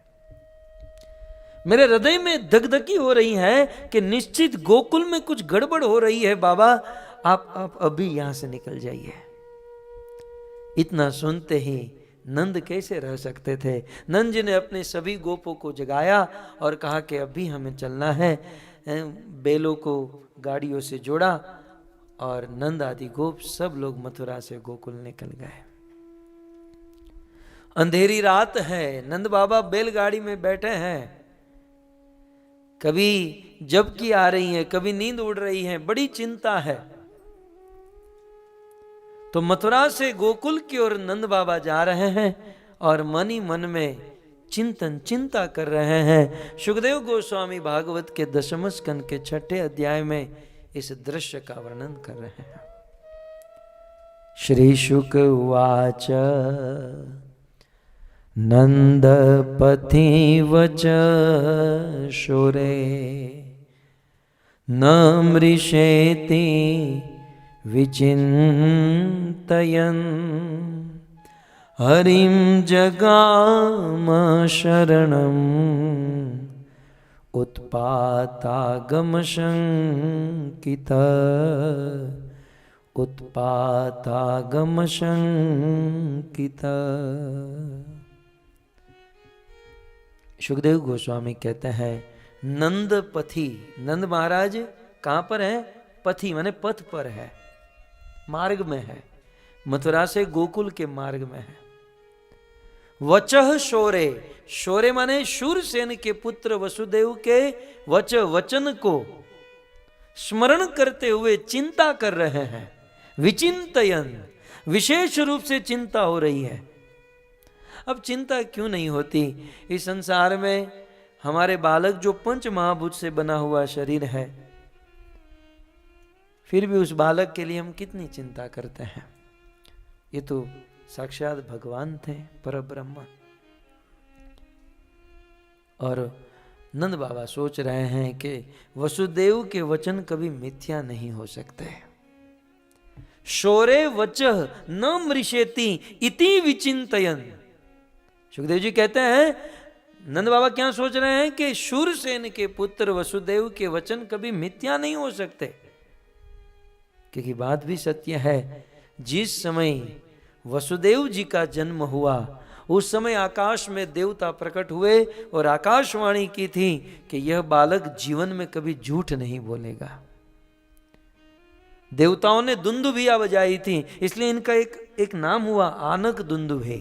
मेरे हृदय में धकधकी हो रही है कि निश्चित गोकुल में कुछ गड़बड़ हो रही है। बाबा, आप अभी यहां से निकल जाइए। इतना सुनते ही नंद कैसे रह सकते थे? नंद जी ने अपने सभी गोपों को जगाया और कहा कि अभी हमें चलना है। बैलों को गाड़ियों से जोड़ा, और नंद आदि गोप सब लोग मथुरा से गोकुल निकल गए। अंधेरी रात है, नंद बाबा बैलगाड़ी में बैठे हैं। कभी झपकी आ रही है, कभी नींद उड़ रही है, बड़ी चिंता है। तो मथुरा से गोकुल की ओर नंद बाबा जा रहे हैं, और मन ही मन में चिंता कर रहे हैं। सुखदेव गोस्वामी भागवत के 10वें स्कंद के 6ठे अध्याय में इस दृश्य का वर्णन कर रहे हैं। श्री शुक उवाच नंदपति वच शोरे न मृषेति विचिन्तयन् हरिं जगाम शरणम् उत्पातागमशंकिता। सुखदेव गोस्वामी कहते हैं, नंद पथी, नंद महाराज कहां पर है? पथी माने पथ पर है, मार्ग में है, मथुरा से गोकुल के मार्ग में है। वचह शोरे, शोरे माने शूरसेन के पुत्र वसुदेव के वचन को स्मरण करते हुए चिंता कर रहे हैं। विचिंतयन, विशेष रूप से चिंता हो रही है। अब चिंता क्यों नहीं होती? इस संसार में हमारे बालक जो पंच महाभूत से बना हुआ शरीर है, फिर भी उस बालक के लिए हम कितनी चिंता करते हैं। ये तो साक्षात भगवान थे, परब्रह्म। और नंद बाबा सोच रहे हैं कि वसुदेव के वचन कभी मिथ्या नहीं हो सकते। शौरे वचः न मृषेति इति विचिंतयन्। सुखदेव जी कहते हैं, नंद बाबा क्या सोच रहे हैं कि शूरसेन के पुत्र वसुदेव के वचन कभी मिथ्या नहीं हो सकते। क्योंकि बात भी सत्य है, जिस समय वसुदेव जी का जन्म हुआ उस समय आकाश में देवता प्रकट हुए और आकाशवाणी की थी कि यह बालक जीवन में कभी झूठ नहीं बोलेगा। देवताओं ने दुंदुभिया बजाई थी, इसलिए इनका एक नाम हुआ आनक दुंदुभे।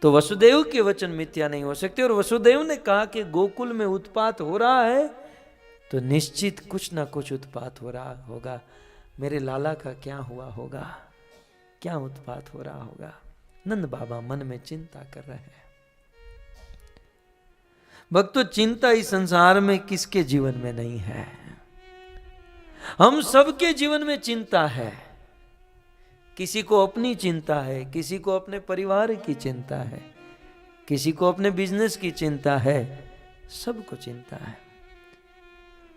तो वसुदेव के वचन मिथ्या नहीं हो सकते। और वसुदेव ने कहा कि गोकुल में उत्पात हो रहा है तो निश्चित कुछ ना कुछ उत्पात हो रहा होगा। मेरे लाला का क्या हुआ होगा, क्या उत्पात हो रहा होगा। नंद बाबा मन में चिंता कर रहे हैं। भक्तों, चिंता इस संसार में किसके जीवन में नहीं है? हम सबके जीवन में चिंता है। किसी को अपनी चिंता है, किसी को अपने परिवार की चिंता है, किसी को अपने बिजनेस की चिंता है, सबको चिंता है।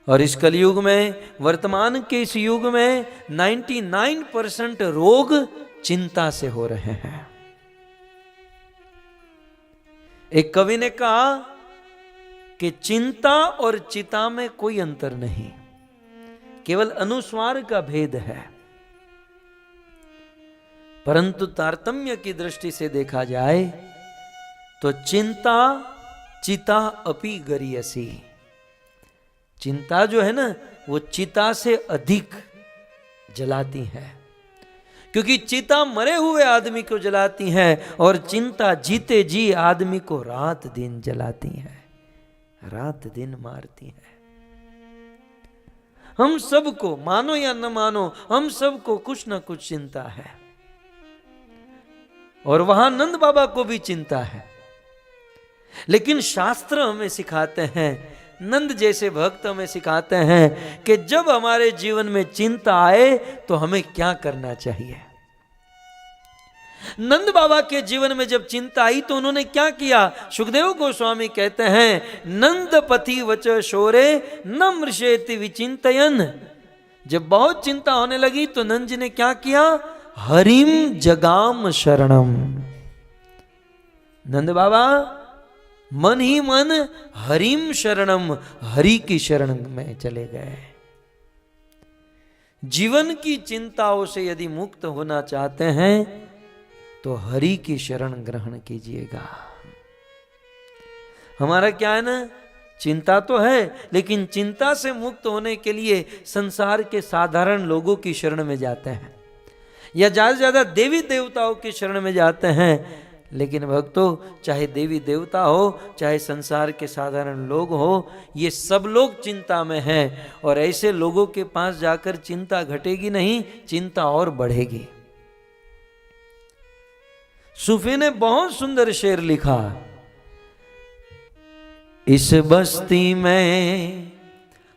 और इस कलयुग में, वर्तमान के इस युग में 99% रोग चिंता से हो रहे हैं। एक कवि ने कहा कि चिंता और चिता में कोई अंतर नहीं, केवल अनुस्वार का भेद है। परंतु तारतम्य की दृष्टि से देखा जाए तो चिंता चिता अपि गरियसी। चिंता जो है ना, वो चिता से अधिक जलाती है, क्योंकि चिता मरे हुए आदमी को जलाती है और चिंता जीते जी आदमी को रात दिन जलाती है, रात दिन मारती है। हम सबको, मानो या न मानो, हम सबको कुछ ना कुछ चिंता है। और वहां नंद बाबा को भी चिंता है। लेकिन शास्त्र हमें सिखाते हैं, नंद जैसे भक्त हमें सिखाते हैं कि जब हमारे जीवन में चिंता आए तो हमें क्या करना चाहिए। नंद बाबा के जीवन में जब चिंता आई तो उन्होंने क्या किया? सुखदेव गोस्वामी कहते हैं, नंद पथि वच शोरे न मृषेति विचिंतयन्। जब बहुत चिंता होने लगी तो नंद जी ने क्या किया? हरिम जगाम शरणम। नंद बाबा मन ही मन हरिम शरणम, हरि की शरण में चले गए। जीवन की चिंताओं से यदि मुक्त होना चाहते हैं तो हरि की शरण ग्रहण कीजिएगा। हमारा क्या है ना, चिंता तो है, लेकिन चिंता से मुक्त होने के लिए संसार के साधारण लोगों की शरण में जाते हैं या ज्यादा से ज्यादा देवी देवताओं की शरण में जाते हैं। लेकिन भक्तों, चाहे देवी देवता हो, चाहे संसार के साधारण लोग हो, ये सब लोग चिंता में हैं। और ऐसे लोगों के पास जाकर चिंता घटेगी नहीं, चिंता और बढ़ेगी। सूफी ने बहुत सुंदर शेर लिखा, इस बस्ती में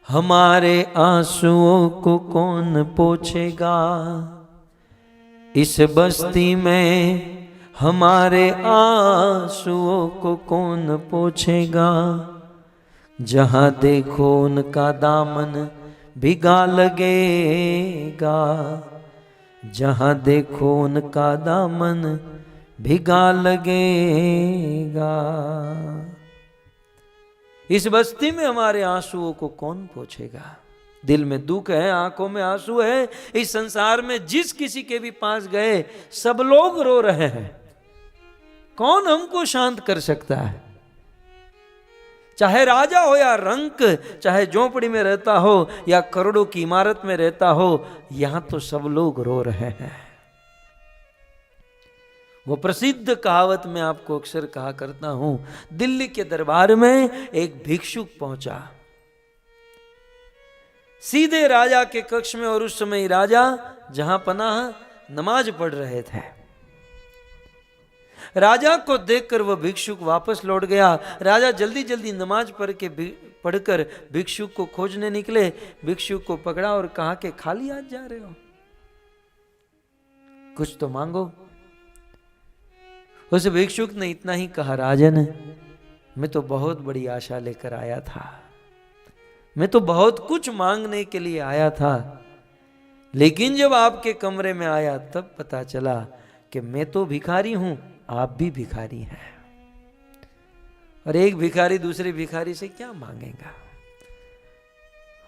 हमारे आंसुओं को कौन पोंछेगा, इस बस्ती में हमारे आंसुओं को कौन पोंछेगा, जहां देखो उनका दामन भिगा लगेगा, जहां देखो उनका दामन भिगा लगेगा। इस बस्ती में हमारे आंसुओं को कौन पोंछेगा। दिल में दुख है, आंखों में आंसू है। इस संसार में जिस किसी के भी पास गए सब लोग रो रहे हैं। कौन हमको शांत कर सकता है? चाहे राजा हो या रंक, चाहे झोपड़ी में रहता हो या करोड़ों की इमारत में रहता हो, यहां तो सब लोग रो रहे हैं। वो प्रसिद्ध कहावत मैं आपको अक्सर कहा करता हूं, दिल्ली के दरबार में एक भिक्षुक पहुंचा सीधे राजा के कक्ष में, और उस समय राजा जहां पनाह नमाज पढ़ रहे थे। राजा को देखकर वह भिक्षुक वापस लौट गया। राजा जल्दी जल्दी नमाज पढ़कर भिक्षुक को खोजने निकले। भिक्षुक को पकड़ा और कहा कि खाली हाथ जा रहे हो, कुछ तो मांगो। उस भिक्षुक ने इतना ही कहा, राजन मैं तो बहुत बड़ी आशा लेकर आया था, मैं तो बहुत कुछ मांगने के लिए आया था, लेकिन जब आपके कमरे में आया तब पता चला कि मैं तो भिखारी हूं, आप भी भिखारी हैं। और एक भिखारी दूसरे भिखारी से क्या मांगेगा?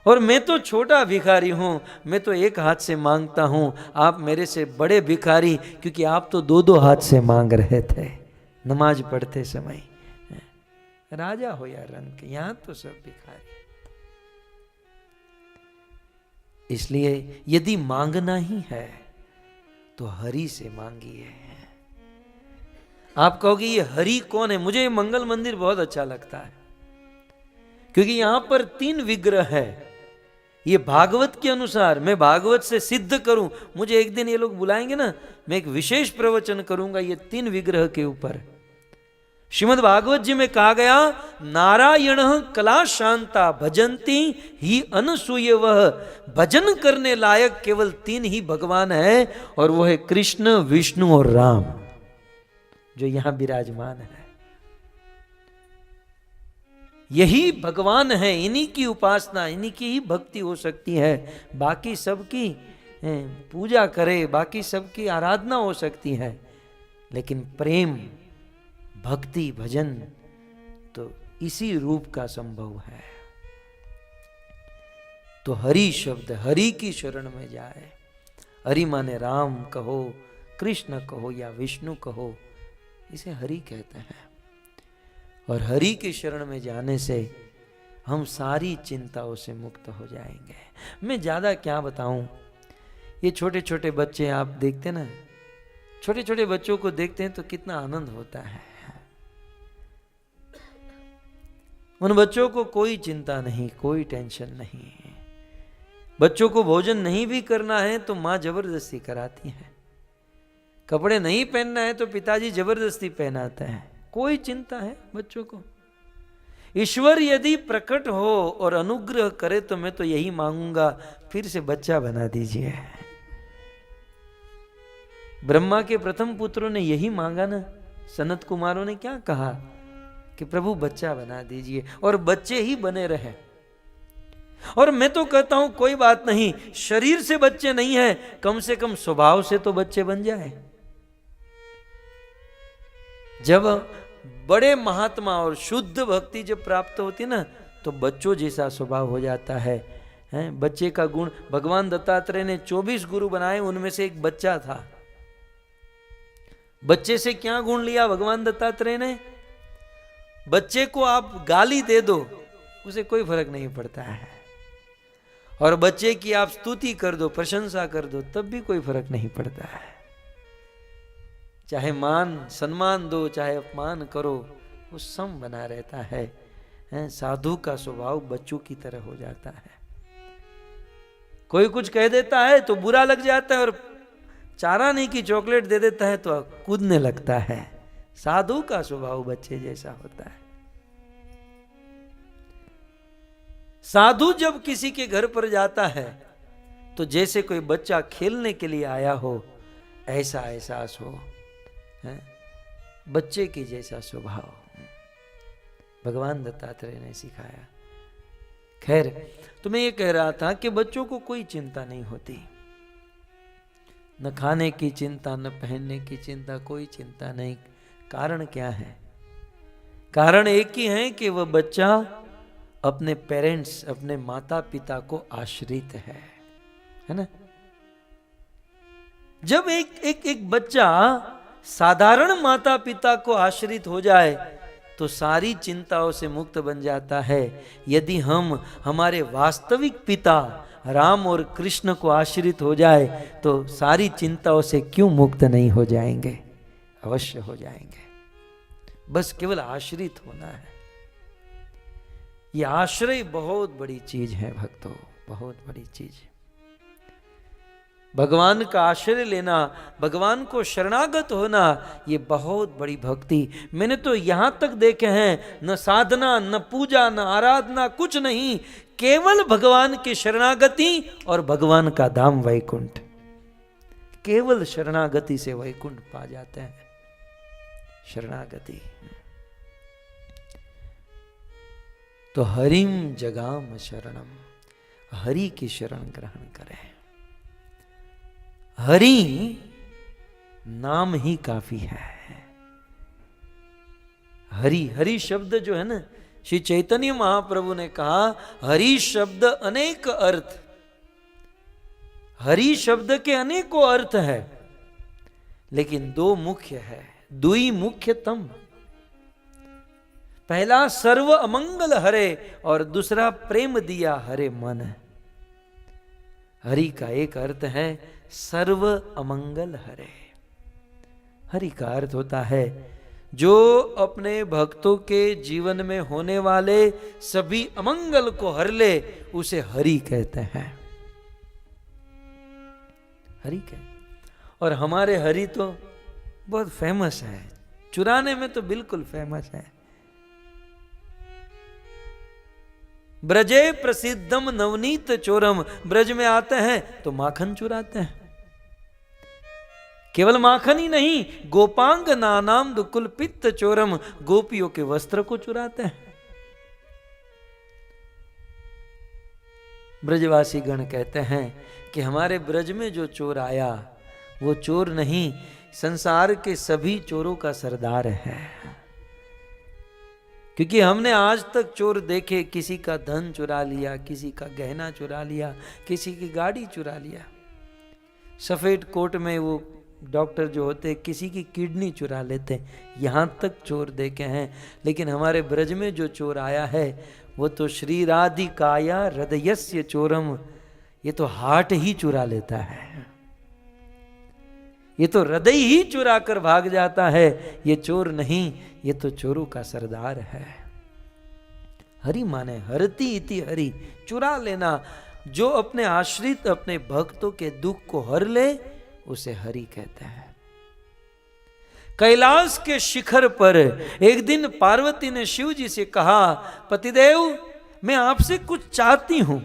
और मैं तो छोटा भिखारी हूं, मैं तो एक हाथ से मांगता हूं, आप मेरे से बड़े भिखारी, क्योंकि आप तो दो दो हाथ से मांग रहे थे नमाज पढ़ते समय। राजा हो या रंक, यहां तो सब भिखारी। इसलिए यदि मांगना ही है तो हरि से मांगिए। आप कहोगे ये हरि कौन है? मुझे ये मंगल मंदिर बहुत अच्छा लगता है, क्योंकि यहां पर 3 विग्रह है। ये भागवत के अनुसार, मैं भागवत से सिद्ध करूं, मुझे एक दिन ये लोग बुलाएंगे ना, मैं एक विशेष प्रवचन करूंगा ये 3 विग्रह के ऊपर। श्रीमद् भागवत जी में कहा गया, नारायण कला शांता भजंती ही अनसूय, वह भजन करने लायक केवल 3 ही भगवान है, और वह है कृष्ण, विष्णु और राम, जो यहां विराजमान है। यही भगवान है, इन्हीं की उपासना, इन्हीं की ही भक्ति हो सकती है। बाकी सबकी पूजा करे, बाकी सबकी आराधना हो सकती है, लेकिन प्रेम, भक्ति, भजन तो इसी रूप का संभव है। तो हरि शब्द, हरि की शरण में जाए। हरि माने राम कहो, कृष्ण कहो या विष्णु कहो, इसे हरि कहते हैं। और हरि की शरण में जाने से हम सारी चिंताओं से मुक्त हो जाएंगे। मैं ज्यादा क्या बताऊं, ये छोटे छोटे बच्चे आप देखते ना, छोटे छोटे बच्चों को देखते हैं तो कितना आनंद होता है। उन बच्चों को कोई चिंता नहीं, कोई टेंशन नहीं। बच्चों को भोजन नहीं भी करना है तो माँ जबरदस्ती कराती है, कपड़े नहीं पहनना है तो पिताजी जबरदस्ती पहनाते हैं। कोई चिंता है बच्चों को? ईश्वर यदि प्रकट हो और अनुग्रह करे तो मैं तो यही मांगूंगा, फिर से बच्चा बना दीजिए। ब्रह्मा के प्रथम पुत्रों ने यही मांगा ना, सनत कुमारों ने क्या कहा कि प्रभु बच्चा बना दीजिए, और बच्चे ही बने रहे। और मैं तो कहता हूं कोई बात नहीं, शरीर से बच्चे नहीं है, कम से कम स्वभाव से तो बच्चे बन जाए। जब बड़े महात्मा और शुद्ध भक्ति जब प्राप्त होती ना, तो बच्चों जैसा स्वभाव हो जाता है। बच्चे का गुण, भगवान दत्तात्रेय ने 24 गुरु बनाए, उनमें से एक बच्चा था। बच्चे से क्या गुण लिया भगवान दत्तात्रेय ने? बच्चे को आप गाली दे दो, उसे कोई फर्क नहीं पड़ता है, और बच्चे की आप स्तुति कर दो, प्रशंसा कर दो, तब भी कोई फर्क नहीं पड़ता है। चाहे मान सम्मान दो, चाहे अपमान करो, वो सम बना रहता है। साधु का स्वभाव बच्चों की तरह हो जाता है। कोई कुछ कह देता है तो बुरा लग जाता है, और चारानी की चॉकलेट दे देता है तो कूदने लगता है। साधु का स्वभाव बच्चे जैसा होता है। साधु जब किसी के घर पर जाता है तो जैसे कोई बच्चा खेलने के लिए आया हो, ऐसा एहसास हो, बच्चे की जैसा स्वभाव भगवान दत्तात्रेय ने सिखाया। खैर, तो मैं ये कह रहा था कि बच्चों को कोई चिंता नहीं होती, न खाने की चिंता, न पहनने की चिंता, कोई चिंता नहीं। कारण क्या है? कारण एक ही है कि वह बच्चा अपने पेरेंट्स, अपने माता पिता को आश्रित है ना। जब एक बच्चा साधारण माता पिता को आश्रित हो जाए तो सारी चिंताओं से मुक्त बन जाता है। यदि हम हमारे वास्तविक पिता राम और कृष्ण को आश्रित हो जाए तो सारी चिंताओं से क्यों मुक्त नहीं हो जाएंगे? अवश्य हो जाएंगे। बस केवल आश्रित होना है। यह आश्रय बहुत बड़ी चीज है भक्तों, बहुत बड़ी चीज। भगवान का आश्रय लेना, भगवान को शरणागत होना, ये बहुत बड़ी भक्ति। मैंने तो यहां तक देखे हैं, न साधना, न पूजा, न आराधना, कुछ नहीं, केवल भगवान की शरणागति और भगवान का धाम वैकुंठ। केवल शरणागति से वैकुंठ पा जाते हैं। शरणागति। तो हरिम जगाम शरणम, हरि की शरण ग्रहण करें। हरि नाम ही काफी है। हरि, हरि शब्द जो है ना, श्री चैतन्य महाप्रभु ने कहा हरि शब्द अनेक अर्थ, हरि शब्द के अनेकों अर्थ है, लेकिन दो मुख्य है, दुई मुख्यतम। पहला सर्व अमंगल हरे और दूसरा प्रेम दिया हरे मन। हरि का एक अर्थ है सर्व अमंगल हरे। हरि का अर्थ होता है जो अपने भक्तों के जीवन में होने वाले सभी अमंगल को हर ले, उसे हरि कहते हैं। हरि कहते, और हमारे हरि तो बहुत फेमस है, चुराने में तो बिल्कुल फेमस है। ब्रजे प्रसिद्धम नवनीत चोरम, ब्रज में आते हैं तो माखन चुराते हैं। केवल माखन ही नहीं, गोपांग नानाम दुकुल पित्त चोरम, गोपियों के वस्त्र को चुराते हैं। ब्रजवासी गण कहते हैं कि हमारे ब्रज में जो चोर आया वो चोर नहीं, संसार के सभी चोरों का सरदार है। क्योंकि हमने आज तक चोर देखे, किसी का धन चुरा लिया, किसी का गहना चुरा लिया, किसी की गाड़ी चुरा लिया। सफेद कोट में वो डॉक्टर जो होते किसी की किडनी चुरा लेते, यहाँ तक चोर देखे हैं। लेकिन हमारे ब्रज में जो चोर आया है वो तो श्री राधिकाया हृदयस्य चोरम, ये तो हार्ट ही चुरा लेता है, ये तो हृदय ही चुरा कर भाग जाता है। ये चोर नहीं, ये तो चोरों का सरदार है। हरि माने हरति इति हरि, चुरा लेना। जो अपने आश्रित, अपने भक्तों के दुख को हर ले, उसे हरि कहते हैं। कैलाश के शिखर पर एक दिन पार्वती ने शिव जी से कहा, पतिदेव मैं आपसे कुछ चाहती हूं।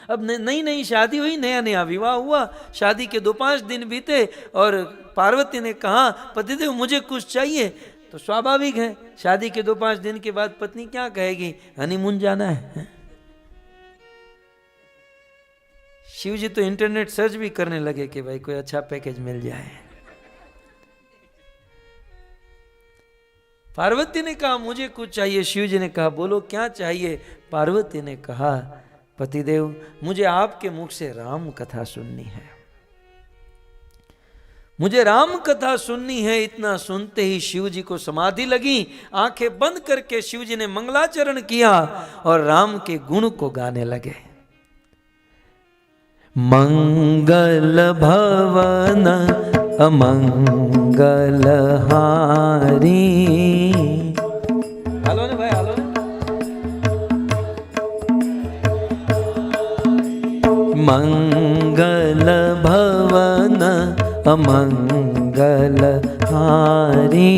अब नई नई शादी हुई, नया नया विवाह हुआ, शादी के 2-5 दिन बीते और पार्वती ने कहा पतिदेव मुझे कुछ चाहिए। तो स्वाभाविक है, शादी के 2-5 दिन के बाद पत्नी क्या कहेगी, हनीमून जाना है। शिव जी तो इंटरनेट सर्च भी करने लगे कि भाई कोई अच्छा पैकेज मिल जाए। पार्वती ने कहा मुझे कुछ चाहिए। शिव जी ने कहा बोलो क्या चाहिए। पार्वती ने कहा पतिदेव मुझे आपके मुख से राम कथा सुननी है, मुझे राम कथा सुननी है। इतना सुनते ही शिव जी को समाधि लगी। आंखें बंद करके शिव जी ने मंगलाचरण किया और राम के गुण को गाने लगे। मंगल भवन अमंगल हारी। हालो ने भाई, हालो ने। मंगल भवन अमंगल हारी।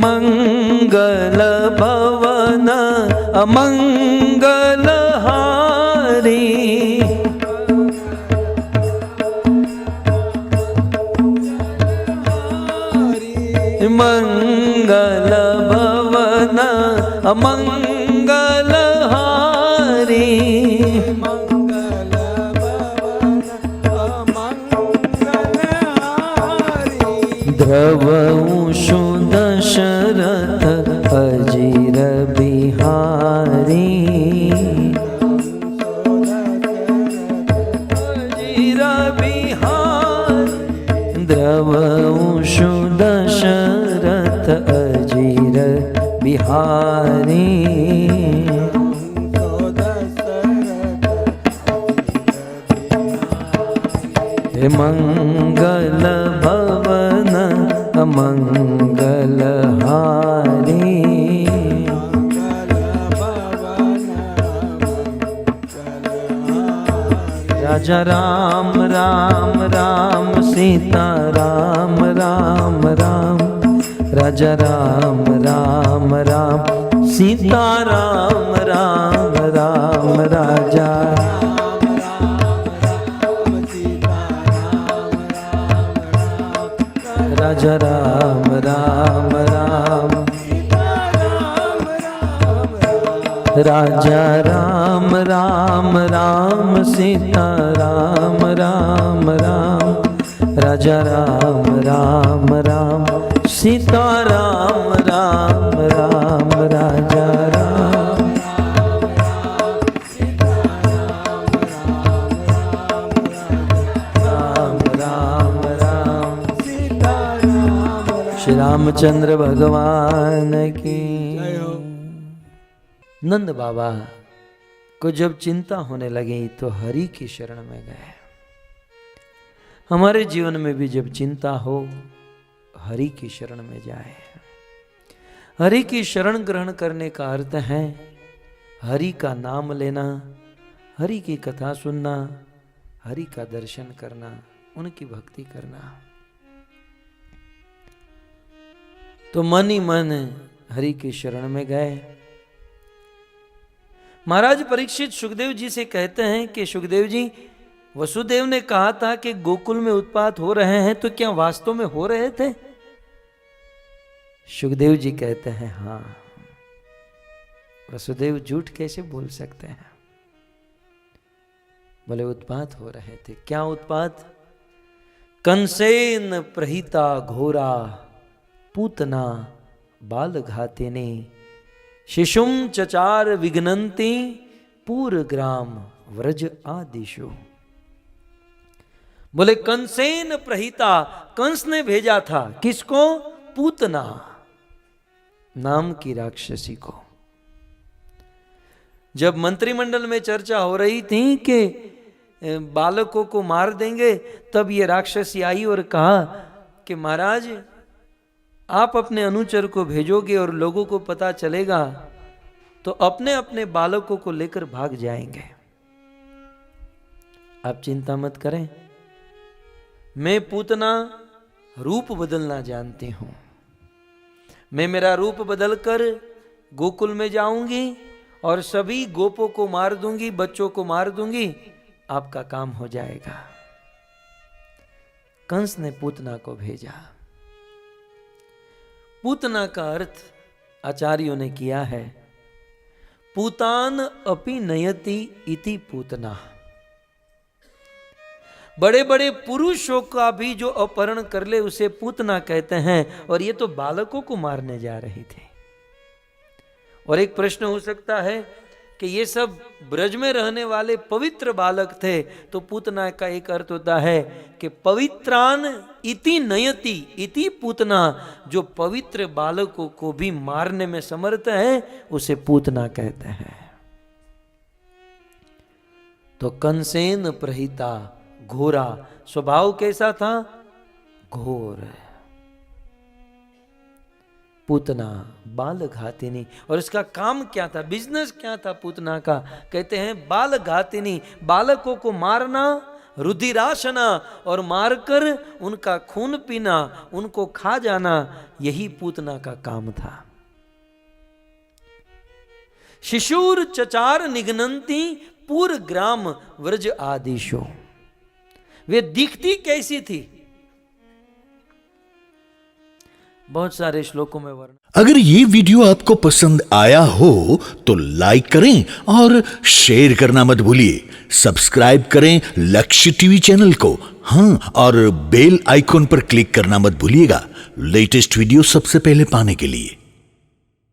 मंगल भवन अमंगल हारी। मंगल भवन अमंगल हारी। मंगल भवन अमंगल हारी। ध्रुवंशु दशरथ अजीर बिहारी। अजीर बिहारी। ध्रुवंशु दशरथ अजीर बिहारी। मंगल भवन अमंगल हारी। राजा राम राम राम सीता राम राम राम। राजा राम राम राम सीता राम राम राम। राजा राजा राम राम राम, राजा राम राम राम, सीता राम राम राम, राजा राम राम राम, सीता राम राम राम, राजा राम राम राम राम, श्री रामचंद्र भगवान की। नंद बाबा को जब चिंता होने लगी तो हरि की शरण में गए। हमारे जीवन में भी जब चिंता हो हरि की शरण में जाए। हरि की शरण ग्रहण करने का अर्थ है हरि का नाम लेना, हरि की कथा सुनना, हरि का दर्शन करना, उनकी भक्ति करना। तो मन ही मन हरि की शरण में गए। महाराज परीक्षित सुखदेव जी से कहते हैं कि सुखदेव जी, वसुदेव ने कहा था कि गोकुल में उत्पात हो रहे हैं, तो क्या वास्तव में हो रहे थे? सुखदेव जी कहते हैं हाँ। वसुदेव झूठ कैसे बोल सकते हैं? बोले उत्पात हो रहे थे। क्या उत्पात? कंसेन प्रहिता घोरा, पूतना बाल घातिनी, शिशुम चचार विघ्नन्ति, पूर ग्राम व्रज आदिशु। बोले कंसेन प्रहिता, कंस ने भेजा था किसको? पूतना नाम की राक्षसी को। जब मंत्रिमंडल में चर्चा हो रही थी कि बालकों को मार देंगे, तब ये राक्षसी आई और कहा कि महाराज आप अपने अनुचर को भेजोगे और लोगों को पता चलेगा तो अपने अपने बालकों को लेकर भाग जाएंगे। आप चिंता मत करें, मैं पूतना रूप बदलना जानती हूं। मैं मेरा रूप बदलकर गोकुल में जाऊंगी और सभी गोपों को मार दूंगी, बच्चों को मार दूंगी, आपका काम हो जाएगा। कंस ने पूतना को भेजा। पूतना का अर्थ आचार्यों ने किया है पूतान अपि नयति इति पूतना। बड़े बड़े पुरुषों का भी जो अपहरण कर ले उसे पूतना कहते हैं, और ये तो बालकों को मारने जा रही थी। और एक प्रश्न हो सकता है कि ये सब ब्रज में रहने वाले पवित्र बालक थे, तो पूतना का एक अर्थ होता है कि पवित्रान इति नयति इति पूतना, जो पवित्र बालकों को भी मारने में समर्थ है उसे पूतना कहते हैं। तो कंसेन प्रहिता घोरा, स्वभाव कैसा था? घोर। पूतना बाल घातिनी, और इसका काम क्या था, बिजनेस क्या था पूतना का? कहते हैं बाल घातिनी, बालकों को मारना, रुधिराशना, और मारकर उनका खून पीना, उनको खा जाना, यही पूतना का काम था। शिशुर चचार निघ्नन्ति पूर ग्राम व्रज आदिशो। वे दिखती कैसी थी? बहुत सारे श्लोकों में वर्णन। अगर ये वीडियो आपको पसंद आया हो तो लाइक करें और शेयर करना मत भूलिए। सब्सक्राइब करें लक्ष्य टीवी चैनल को, हाँ, और बेल आइकॉन पर क्लिक करना मत भूलिएगा लेटेस्ट वीडियो सबसे पहले पाने के लिए।